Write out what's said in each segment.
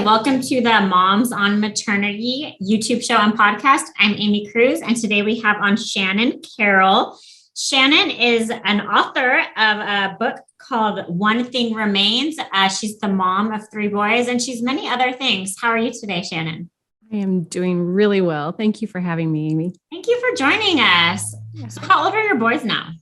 Hi, welcome to the Moms on Maternity YouTube show and podcast. I'm Aimee Cruz, and today we have on Shannon Carroll. Shannon is an author of a book called One Thing Remains. She's the mom of 3 boys, and she's many other things. How are you today, Shannon? I am doing really well. Thank you for having me, Aimee. Thank you for joining us. So how old are your boys now?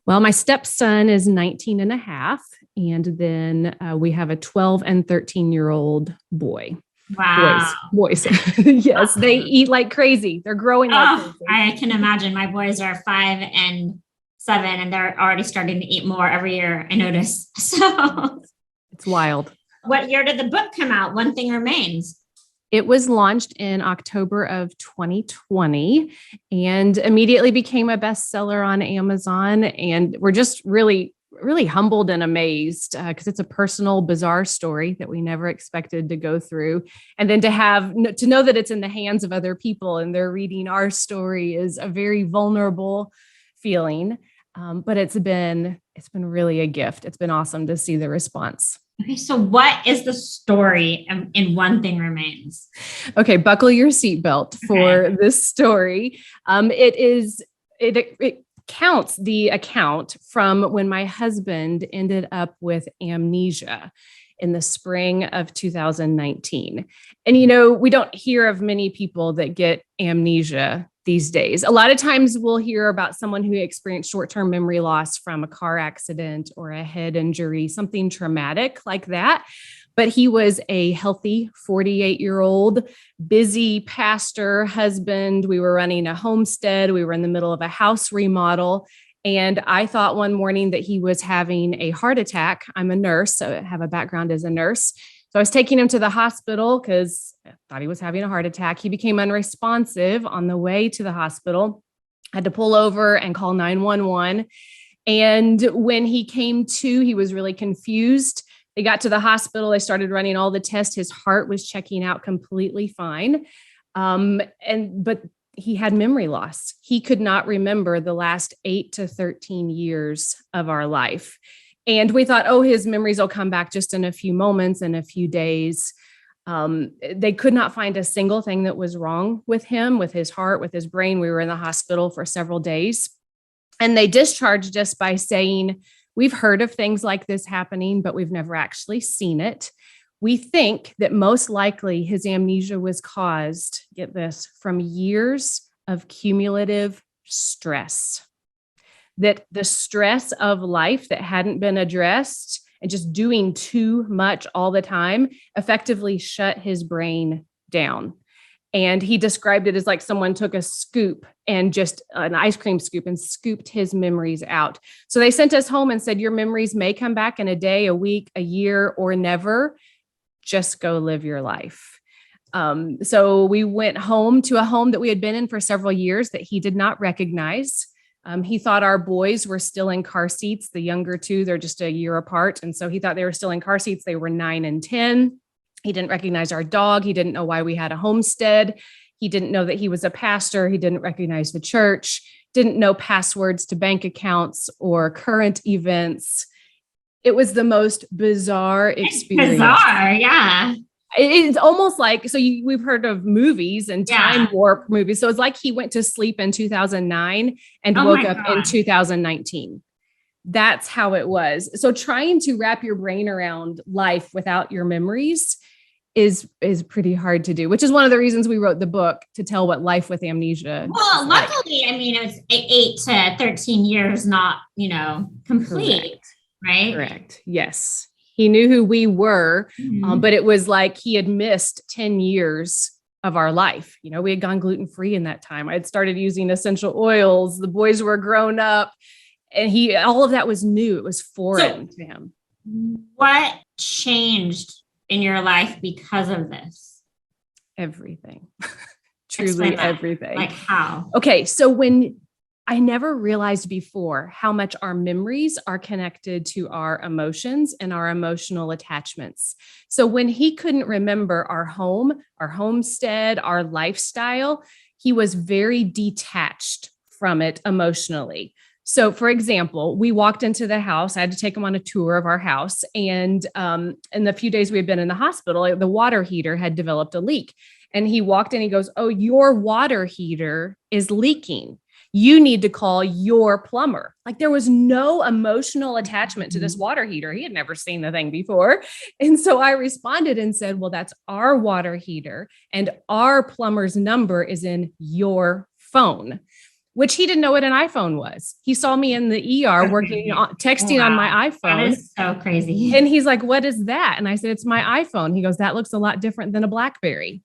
Well, my stepson is 19 and a half, and then we have a 12 and 13-year-old boy. Wow. Boys. Yes, they eat like crazy. They're growing like crazy. I can imagine. My boys are 5 and 7, and they're already starting to eat more every year, I notice. So it's wild. What year did the book come out? One Thing Remains. It was launched in October of 2020 and immediately became a bestseller on Amazon. And we're just really humbled and amazed because it's a personal, bizarre story that we never expected to go through. And then to know that it's in the hands of other people and they're reading our story is a very vulnerable feeling. But it's been really a gift. It's been awesome to see the response. Okay, so what is the story in One Thing Remains? Okay, buckle your seatbelt for this story. It counts the account from when my husband ended up with amnesia in the spring of 2019. And, we don't hear of many people that get amnesia these days. A lot of times we'll hear about someone who experienced short-term memory loss from a car accident or a head injury, something traumatic like that. But he was a healthy 48-year-old, busy pastor, husband. We were running a homestead. We were in the middle of a house remodel. And I thought one morning that he was having a heart attack. I'm a nurse, so I have a background as a nurse. So I was taking him to the hospital because I thought he was having a heart attack. He became unresponsive on the way to the hospital. I had to pull over and call 911. And when he came to, he was really confused. They got to the hospital. They started running all the tests. His heart was checking out completely fine. But he had memory loss. He could not remember the last 8 to 13 years of our life. And we thought, his memories will come back just in a few moments, in a few days. They could not find a single thing that was wrong with him, with his heart, with his brain. We were in the hospital for several days. And they discharged us by saying, we've heard of things like this happening, but we've never actually seen it. We think that most likely his amnesia was caused, get this, from years of cumulative stress. That the stress of life that hadn't been addressed and just doing too much all the time effectively shut his brain down. And he described it as like someone took a scoop and just an ice cream scoop and scooped his memories out. So they sent us home and said, your memories may come back in a day, a week, a year, or never. Just go live your life. So we went home to a home that we had been in for several years that he did not recognize. He thought our boys were still in car seats. The younger 2, they're just a year apart. And so he thought they were still in car seats. They were 9 and 10. He didn't recognize our dog. He didn't know why we had a homestead. He didn't know that he was a pastor. He didn't recognize the church, didn't know passwords to bank accounts or current events. It was the most bizarre experience. Bizarre, yeah. It's almost like, we've heard of movies and time warp movies. So it's like he went to sleep in 2009 and woke up in 2019. That's how it was. So trying to wrap your brain around life without your memories is pretty hard to do, which is one of the reasons we wrote the book, to tell what life with amnesia. Well, luckily, it's 8 to 13 years, not, complete, Correct. Right? Correct. Yes. He knew who we were, but it was like he had missed 10 years of our life. We had gone gluten-free in that time. I had started using essential oils. The boys were grown up, and all of that was new. It was foreign to him. What changed in your life because of this? Everything. Truly everything. Like how? Okay. So when I never realized before how much our memories are connected to our emotions and our emotional attachments. So when he couldn't remember our home, our homestead, our lifestyle, he was very detached from it emotionally. So for example, we walked into the house. I had to take him on a tour of our house. And in the few days we had been in the hospital, the water heater had developed a leak. And he walked in, he goes, "Oh, your water heater is leaking. You need to call your plumber." Like there was no emotional attachment to this water heater. He had never seen the thing before. And so I responded and said, "Well, that's our water heater and our plumber's number is in your phone," which he didn't know what an iPhone was. He saw me in the ER texting on my iPhone. That is so crazy. And he's like, "What is that?" And I said, "It's my iPhone." He goes, "That looks a lot different than a BlackBerry."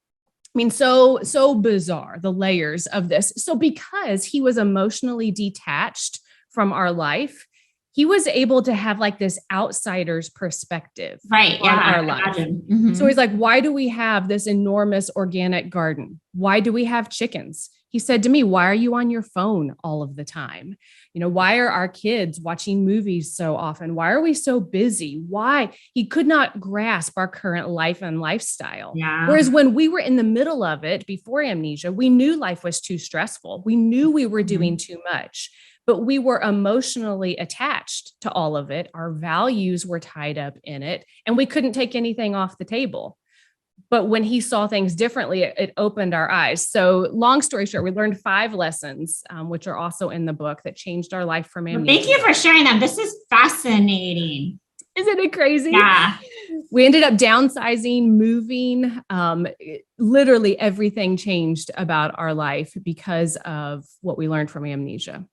I mean, so bizarre, the layers of this. So because he was emotionally detached from our life, he was able to have like this outsider's perspective on our life. Mm-hmm. So he's like, "Why do we have this enormous organic garden? Why do we have chickens?" He said to me, "Why are you on your phone all of the time? Why are our kids watching movies so often? Why are we so busy? Why?" He could not grasp our current life and lifestyle. Yeah. Whereas when we were in the middle of it before amnesia, we knew life was too stressful. We knew we were doing too much, but we were emotionally attached to all of it. Our values were tied up in it, and we couldn't take anything off the table. But when he saw things differently, it opened our eyes. So long story short, we learned 5 lessons, which are also in the book, that changed our life from amnesia. Well, thank you for sharing them. This is fascinating. Isn't it crazy? Yeah. We ended up downsizing, moving. Literally everything changed about our life because of what we learned from amnesia.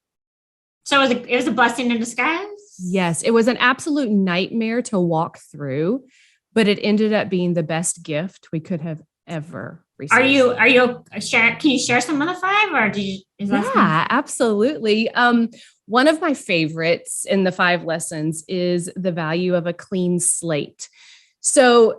So it was a blessing in disguise? Yes, it was an absolute nightmare to walk through, but it ended up being the best gift we could have ever received. Are you share? Can you share some of the 5, or Yeah, absolutely. One of my favorites in the 5 lessons is the value of a clean slate. So,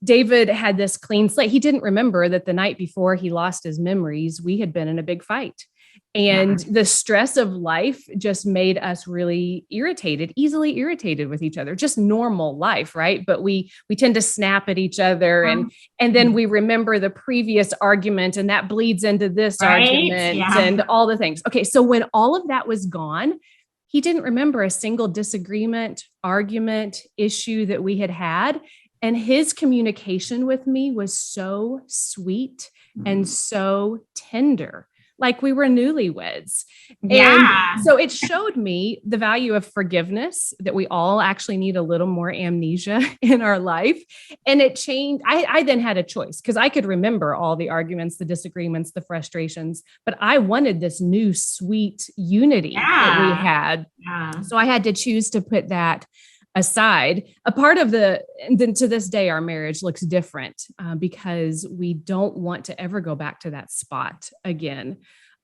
David had this clean slate. He didn't remember that the night before he lost his memories, we had been in a big fight. And the stress of life just made us really easily irritated with each other, just normal life, right? But we tend to snap at each other, and then we remember the previous argument, and that bleeds into this argument and all the things. Okay, so when all of that was gone, he didn't remember a single disagreement, argument, issue that we had. And his communication with me was so sweet and so tender, like we were newlyweds. Yeah. And so it showed me the value of forgiveness, that we all actually need a little more amnesia in our life. And it changed. I then had a choice, because I could remember all the arguments, the disagreements, the frustrations, but I wanted this new sweet unity that we had. Yeah. So I had to choose to put that aside. And then to this day, our marriage looks different because we don't want to ever go back to that spot again.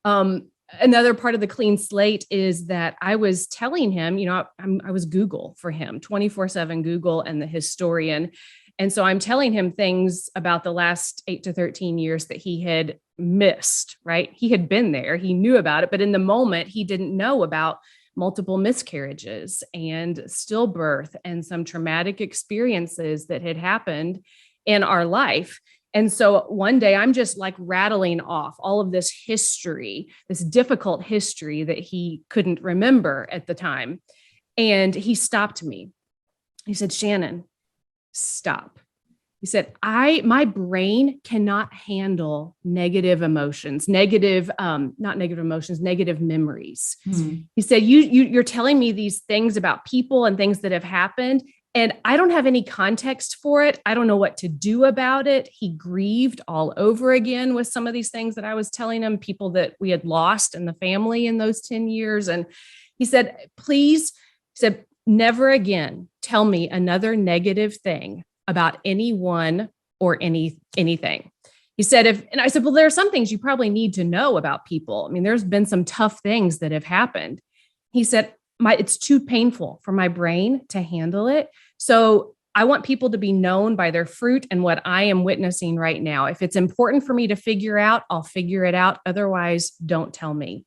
Another part of the clean slate is that I was telling him, I was Google for him, 24/7 Google and the historian. And so I'm telling him things about the last 8 to 13 years that he had missed, right? He had been there, he knew about it, but in the moment he didn't know about multiple miscarriages and stillbirth and some traumatic experiences that had happened in our life. And so one day I'm just like rattling off all of this history, this difficult history that he couldn't remember at the time. And he stopped me. He said, "Shannon, stop." He said, my brain cannot handle negative emotions, negative memories. He said, you're telling me these things about people and things that have happened, and I don't have any context for it. I don't know what to do about it. He grieved all over again with some of these things that I was telling him, people that we had lost in the family in those 10 years. And he said, "Please," he said, "never again tell me another negative thing about anyone or anything." He said, and I said, "Well, there are some things you probably need to know about people. I mean, there's been some tough things that have happened." He said, it's too painful for my brain to handle it. So I want people to be known by their fruit and what I am witnessing right now. If it's important for me to figure out, I'll figure it out. Otherwise, don't tell me."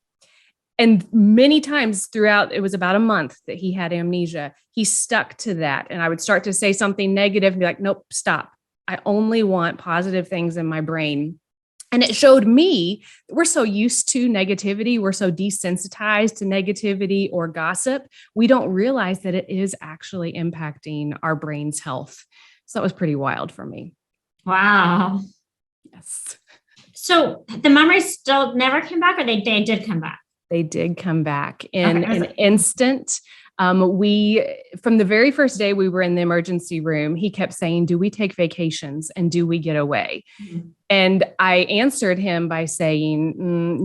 And many times throughout, it was about a month that he had amnesia, he stuck to that. And I would start to say something negative and be like, "Nope, stop. I only want positive things in my brain." And it showed me we're so used to negativity. We're so desensitized to negativity or gossip. We don't realize that it is actually impacting our brain's health. So that was pretty wild for me. Wow. Yes. So the memories still never came back, or they did come back? They did come back in an instant. From the very first day we were in the emergency room, he kept saying, do we take vacations and do we get away? Mm-hmm. And I answered him by saying,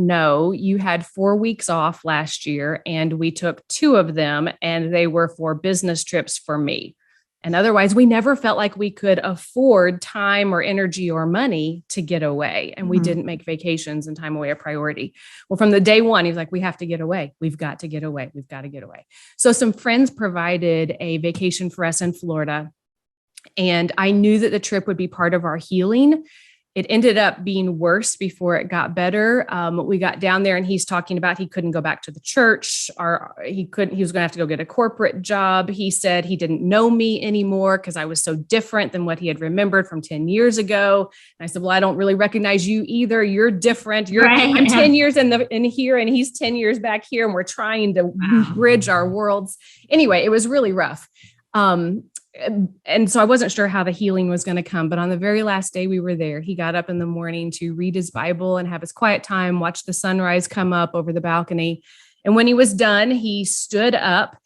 no, you had 4 weeks off last year and we took 2 of them and they were for business trips for me. And otherwise, we never felt like we could afford time or energy or money to get away. And we didn't make vacations and time away a priority. Well, from the day one, he's like, we have to get away. We've got to get away. We've got to get away. So some friends provided a vacation for us in Florida. And I knew that the trip would be part of our healing. It ended up being worse before it got better. We got down there and he's talking about he couldn't go back to the church, or he was going to have to go get a corporate job. He said he didn't know me anymore because I was so different than what he had remembered from 10 years ago. And I said, well, I don't really recognize you either. You're different. I'm 10 years in here and he's 10 years back here. And we're trying to bridge our worlds. Anyway, it was really rough. And so I wasn't sure how the healing was going to come, but on the very last day we were there, he got up in the morning to read his Bible and have his quiet time, watch the sunrise come up over the balcony. And when he was done, he stood up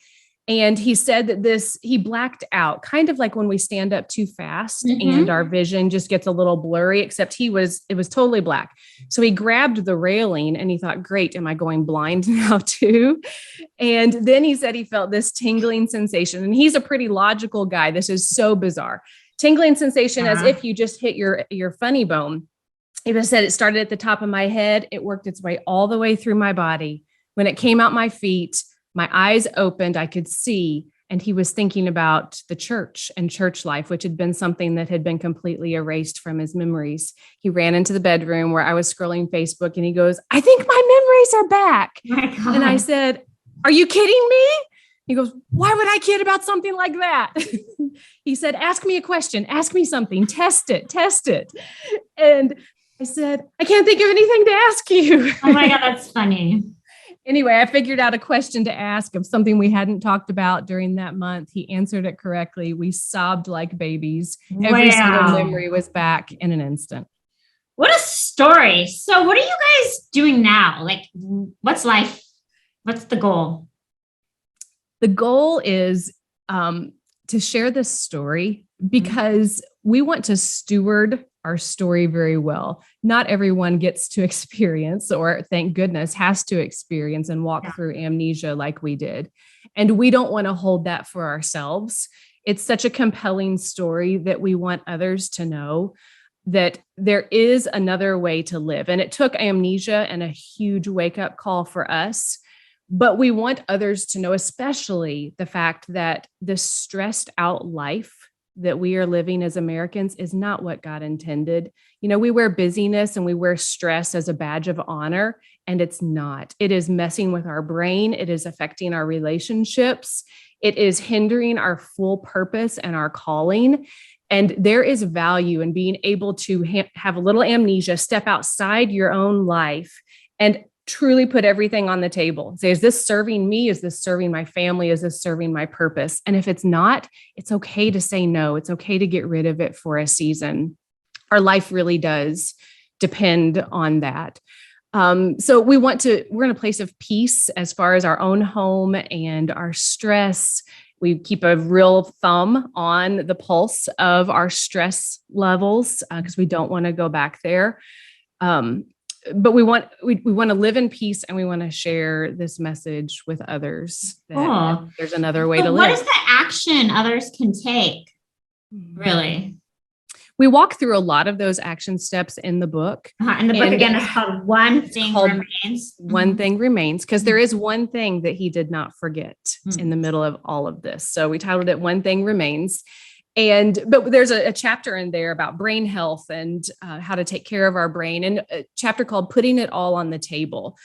and he said that he blacked out, kind of like when we stand up too fast and our vision just gets a little blurry, except it was totally black. So he grabbed the railing and he thought, great, am I going blind now too? And then he said he felt this tingling sensation. And he's a pretty logical guy. This is so bizarre. Tingling sensation as if you just hit your funny bone. He just said it started at the top of my head. It worked its way all the way through my body. When it came out my feet, my eyes opened, I could see, and he was thinking about the church and church life, which had been something that had been completely erased from his memories. He ran into the bedroom where I was scrolling Facebook and he goes, I think my memories are back. Oh, and I said, are you kidding me? He goes, why would I kid about something like that? He said, ask me a question, ask me something, test it. And I said, I can't think of anything to ask you. Oh my God, that's funny. Anyway, I figured out a question to ask of something we hadn't talked about during that month. He answered it correctly. We sobbed like babies. Every single memory was back in an instant. What a story. So what are you guys doing now? Like, what's life? What's the goal? The goal is to share this story because we want to steward our story very well. Not everyone gets to experience, or thank goodness, has to experience and walk through amnesia like we did. And we don't want to hold that for ourselves. It's such a compelling story that we want others to know that there is another way to live. And it took amnesia and a huge wake-up call for us. But we want others to know, especially the fact that this stressed out life that we are living as Americans is not what God intended. You know, we wear busyness and we wear stress as a badge of honor, and it's not. It is messing with our brain. It is affecting our relationships. It is hindering our full purpose and our calling. And there is value in being able to have a little amnesia, step outside your own life and truly put everything on the table. Say, is this serving me? Is this serving my family? Is this serving my purpose? And if it's not, it's okay to say no. It's okay to get rid of it for a season. Our life really does depend on that. So we're in a place of peace as far as our own home and our stress. We keep a real thumb on the pulse of our stress levels because we don't want to go back there. But we want to live in peace, and we want to share this message with others that there's another way to live. What is the action others can take? Really? We walk through a lot of those action steps in the book. And the book again is called One Thing Remains. One Thing Remains, because there is one thing that he did not forget in the middle of all of this. So we titled it One Thing Remains. But there's a chapter in there about brain health and how to take care of our brain, and a chapter called Putting It All on the Table.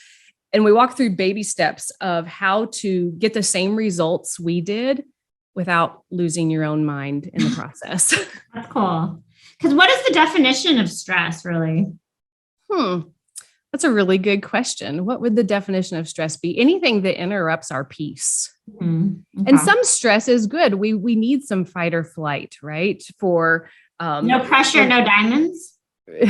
And we walk through baby steps of how to get the same results we did without losing your own mind in the process. That's cool. Because what is the definition of stress, really? That's a really good question. What would the definition of stress be? Anything that interrupts our peace. And some stress is good. We need some fight or flight, right? For no pressure, no diamonds. But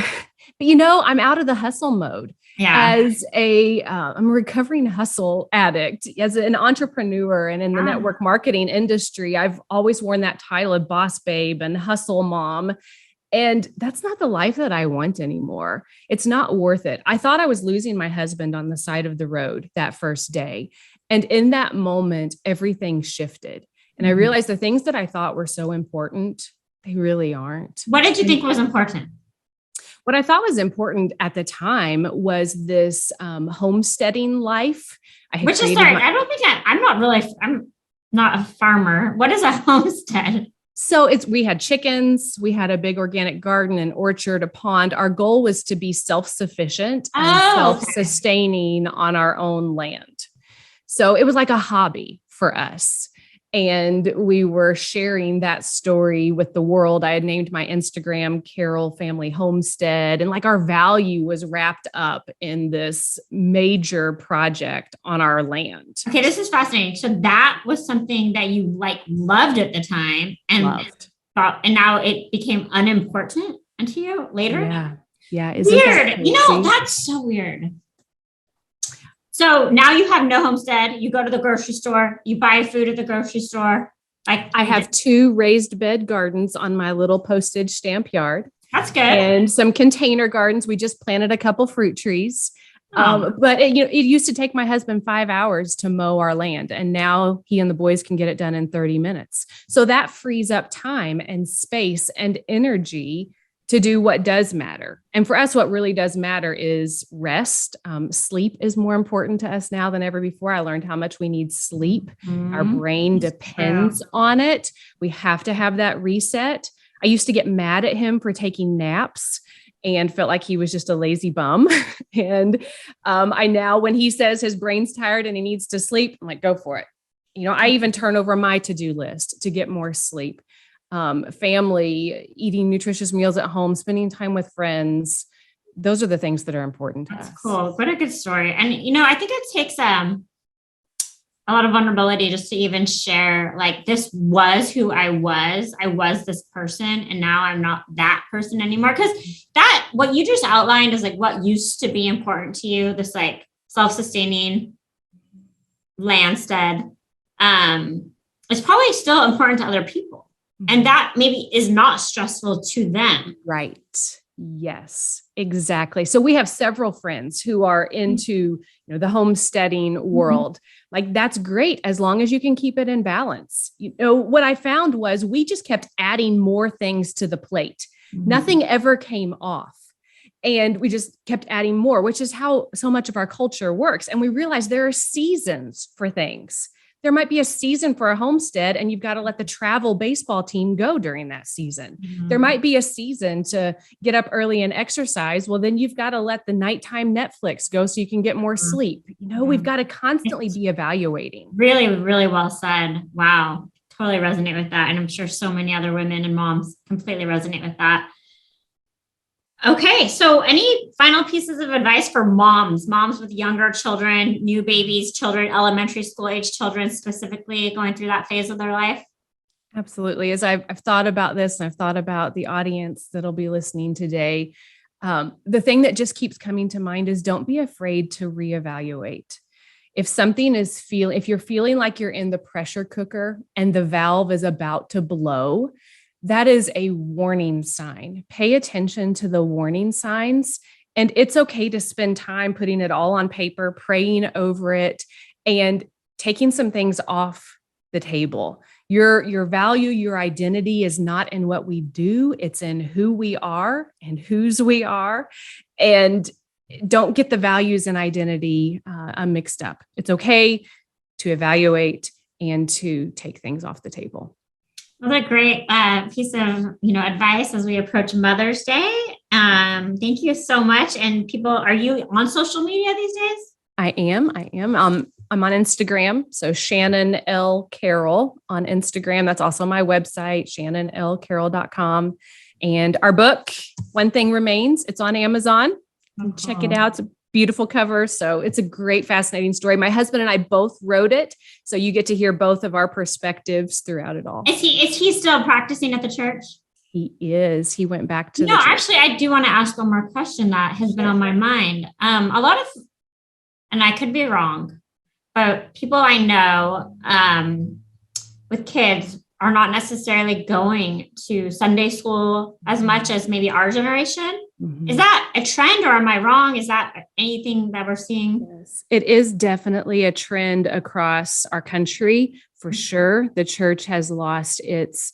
I'm out of the hustle mode. Yeah. As I'm a recovering hustle addict, as an entrepreneur and in the network marketing industry, I've always worn that title of boss babe and hustle mom. And that's not the life that I want anymore. It's not worth it. I thought I was losing my husband on the side of the road that first day. And in that moment, everything shifted. And I realized the things that I thought were so important, they really aren't. What did you think was important? What I thought was important at the time was this homesteading life. I don't think I'm not a farmer. What is a homestead? So we had chickens, we had a big organic garden, an orchard, a pond. Our goal was to be self-sufficient and self-sustaining on our own land. So it was like a hobby for us. And we were sharing that story with the world. I had named my Instagram Carroll Family Homestead, and our value was wrapped up in this major project on our land. Okay, this is fascinating. So that was something that you loved at the time and now it became unimportant to you later? Yeah. Weird. That's so weird. So now you have no homestead. You go to the grocery store, you buy food at the grocery store. I have 2 raised bed gardens on my little postage stamp yard. That's good. And some container gardens. We just planted a couple fruit trees. But it used to take my husband 5 hours to mow our land. And now he and the boys can get it done in 30 minutes. So that frees up time and space and energy to do what does matter. And for us, what really does matter is rest. Sleep is more important to us now than ever before. I learned how much we need sleep. Our brain depends on it. We have to have that reset. I used to get mad at him for taking naps and felt like he was just a lazy bum. And I now, when he says his brain's tired and he needs to sleep, I'm like, go for it. I even turn over my to-do list to get more sleep. Family, eating nutritious meals at home, spending time with friends. Those are the things that are important to us. That's cool. What a good story. And, I think it takes a lot of vulnerability just to even share, this was who I was. I was this person and now I'm not that person anymore. Because what you just outlined is what used to be important to you, this self-sustaining landstead, is probably still important to other people. And that maybe is not stressful to them. Right. Yes, exactly. So we have several friends who are into, the homesteading world. That's great as long as you can keep it in balance. What I found was we just kept adding more things to the plate. Nothing ever came off. And we just kept adding more, which is how so much of our culture works. And we realized there are seasons for things. There might be a season for a homestead and you've got to let the travel baseball team go during that season. There might be a season to get up early and exercise. Well, then you've got to let the nighttime Netflix go so you can get more sleep. We've got to constantly be evaluating. Really, really well said. Wow. Totally resonate with that. And I'm sure so many other women and moms completely resonate with that. Okay. So any final pieces of advice for moms with younger children, new babies, children, elementary school age children, specifically going through that phase of their life? Absolutely. As I've thought about this and I've thought about the audience that'll be listening today, the thing that just keeps coming to mind is don't be afraid to reevaluate. If you're feeling like you're in the pressure cooker and the valve is about to blow, that is a warning sign. Pay attention to the warning signs. And it's okay to spend time putting it all on paper, praying over it, and taking some things off the table. Your value, your identity is not in what we do. It's in who we are and whose we are. And don't get the values and identity mixed up. It's okay to evaluate and to take things off the table. Another great piece of advice as we approach Mother's Day. Thank you so much. And are you on social media these days? I am. I'm on Instagram. So Shannon L. Carroll on Instagram. That's also my website, shannonlcarroll.com. And our book, One Thing Remains, it's on Amazon. Check it out. It's a beautiful cover. So it's a great, fascinating story. My husband and I both wrote it. So you get to hear both of our perspectives throughout it all. Is he still practicing at the church? He is. He went back to the church. Actually, I do want to ask one more question that has been on my mind. A lot of, and I could be wrong, but people I know with kids are not necessarily going to Sunday school as much as maybe our generation. Mm-hmm. Is that a trend, or am I wrong? Is that anything that we're seeing? Yes, it is definitely a trend across our country for sure. The church has lost its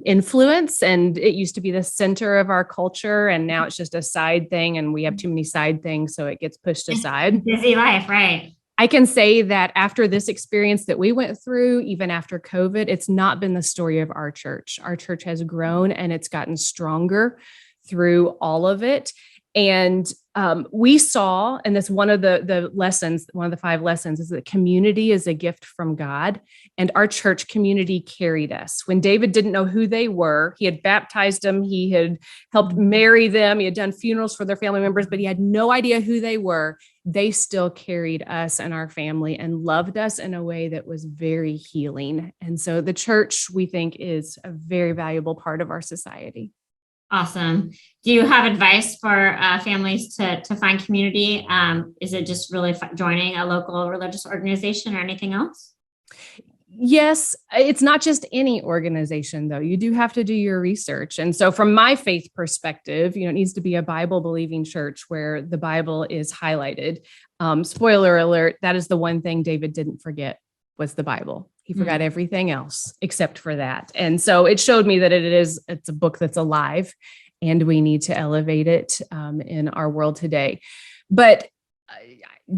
influence, and it used to be the center of our culture, and now it's just a side thing, and we have too many side things, so it gets pushed aside. Busy life, right? I can say that after this experience that we went through, even after COVID, it's not been the story of our church. Our church has grown and it's gotten stronger through all of it. And we saw, and that's one of the lessons, one of the 5 lessons, is that community is a gift from God. And our church community carried us. When David didn't know who they were, he had baptized them, he had helped marry them, he had done funerals for their family members, but he had no idea who they were. They still carried us and our family and loved us in a way that was very healing. And so the church, we think, is a very valuable part of our society. Awesome. Do you have advice for families to find community? Is it just really joining a local religious organization or anything else? Yes, it's not just any organization, though. You do have to do your research. And so from my faith perspective, it needs to be a Bible believing church where the Bible is highlighted. Spoiler alert, that is the one thing David didn't forget, was the Bible. He forgot everything else except for that. And so it showed me that it's a book that's alive, and we need to elevate it in our world today. But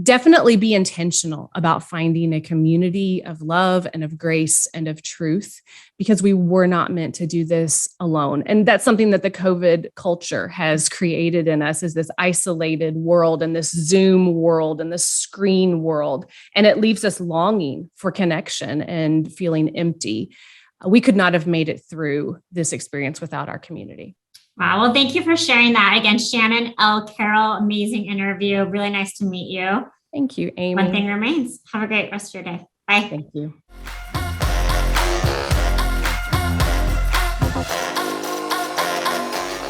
definitely be intentional about finding a community of love and of grace and of truth, because we were not meant to do this alone. And that's something that the COVID culture has created in us, is this isolated world and this Zoom world and this screen world. And it leaves us longing for connection and feeling empty. We could not have made it through this experience without our community. Wow. Well, thank you for sharing that. Again, Shannon L. Carroll, amazing interview. Really nice to meet you. Thank you, Aimee. One thing remains. Have a great rest of your day. Bye. Thank you.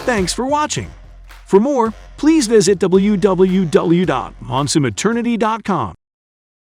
Thanks for watching. For more, please visit www.monsoonmaternity.com.